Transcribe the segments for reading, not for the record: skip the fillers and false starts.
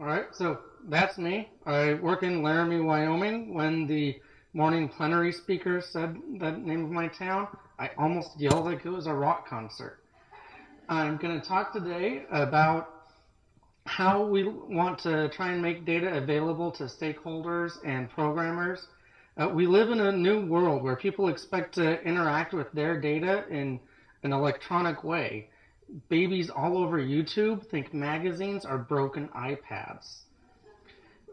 All right, so that's me. I work in Laramie, Wyoming. When the morning plenary speaker said the name of my town, I almost yelled like it was a rock concert. I'm going to talk today about how we want to try and make data available to stakeholders and programmers. We live in a new world where people expect to interact with their data in an electronic way. Babies all over YouTube think magazines are broken iPads.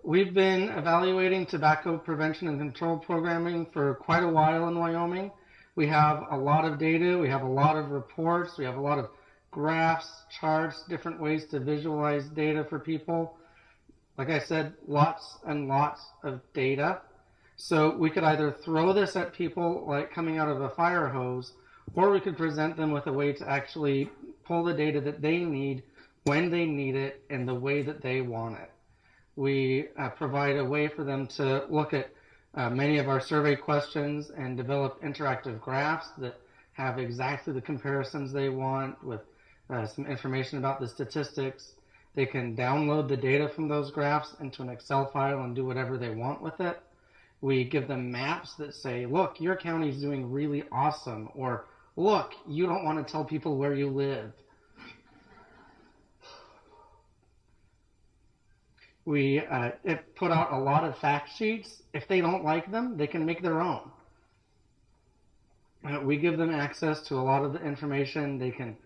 We've been evaluating tobacco prevention and control programming for quite a while in Wyoming. We have a lot of data, we have a lot of reports, we have a lot of graphs, charts, different ways to visualize data for people. Like I said, lots and lots of data. So we could either throw this at people like coming out of a fire hose, or we could present them with a way to actually pull the data that they need when they need it in the way that they want it. We provide a way for them to look at many of our survey questions and develop interactive graphs that have exactly the comparisons they want with some information about the statistics. They can download the data from those graphs into an Excel file and do whatever they want with it. We give them maps that say, look, your county's doing really awesome, or look, you don't want to tell people where you live. We put out a lot of fact sheets. If they don't like them, they can make their own. We give them access to a lot of the information. They can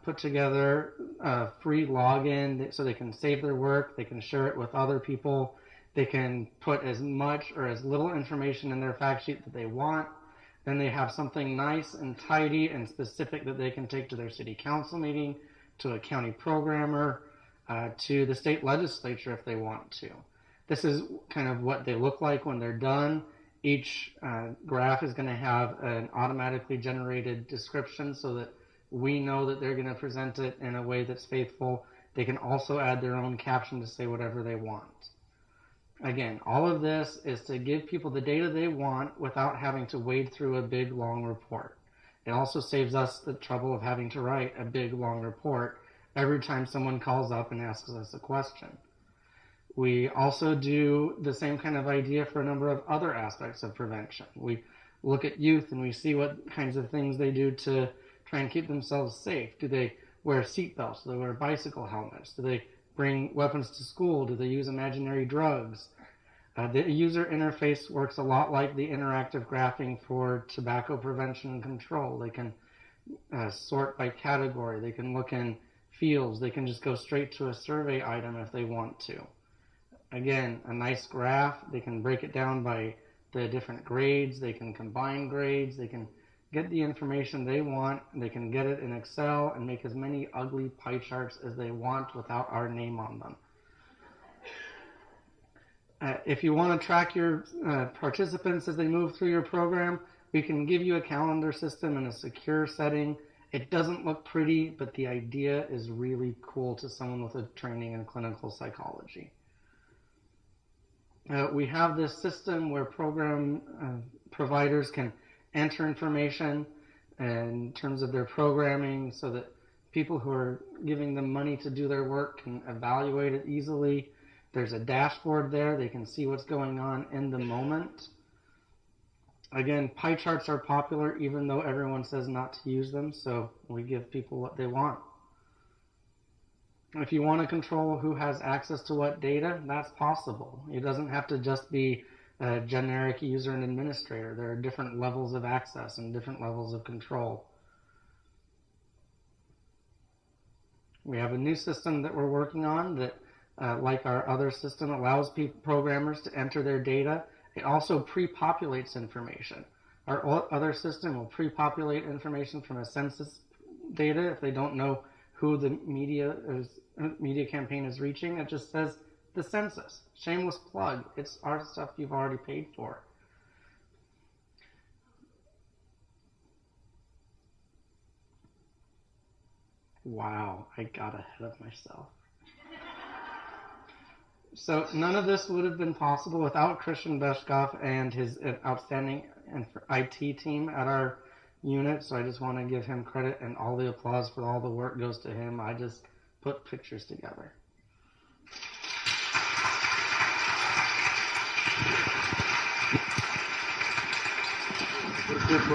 put together a free login so they can save their work. They can share it with other people. They can put as much or as little information in their fact sheet that they want. Then they have something nice and tidy and specific that they can take to their city council meeting, to a county programmer, to the state legislature if they want to. This is kind of what they look like when they're done. Each graph is going to have an automatically generated description so that we know that they're going to present it in a way that's faithful. They can also add their own caption to say whatever they want. Again, all of this is to give people the data they want without having to wade through a big, long report. It also saves us the trouble of having to write a big, long report every time someone calls up and asks us a question. We also do the same kind of idea for a number of other aspects of prevention. We look at youth and we see what kinds of things they do to try and keep themselves safe. Do they wear seatbelts? Do they wear bicycle helmets? Do they bring weapons to school? Do they use imaginary drugs? The user interface works a lot like the interactive graphing for tobacco prevention and control. They can sort by category. They can look in fields. They can just go straight to a survey item if they want to. Again, a nice graph. They can break it down by the different grades. They can combine grades. They can get the information they want. They can get it in Excel and make as many ugly pie charts as they want without our name on them. If you want to track your participants as they move through your program, we can give you a calendar system in a secure setting. It doesn't look pretty, but the idea is really cool to someone with a training in clinical psychology. We have this system where program providers can enter information in terms of their programming so that people who are giving them money to do their work can evaluate it easily. There's a dashboard there. They can see what's going on in the moment. Again, pie charts are popular even though everyone says not to use them, so we give people what they want. If you want to control who has access to what data, that's possible. It doesn't have to just be a generic user and administrator. There are different levels of access and different levels of control. We have a new system that we're working on that, like our other system, allows programmers to enter their data. It also pre-populates information. Our other system will pre-populate information from a census data if they don't know who the media campaign is reaching. It just says the census. Shameless plug. It's our stuff you've already paid for. Wow, I got ahead of myself. So none of this would have been possible without Christian Beshkoff and his outstanding IT team at our unit. So I just want to give him credit, and all the applause for all the work goes to him. I just put pictures together. this work.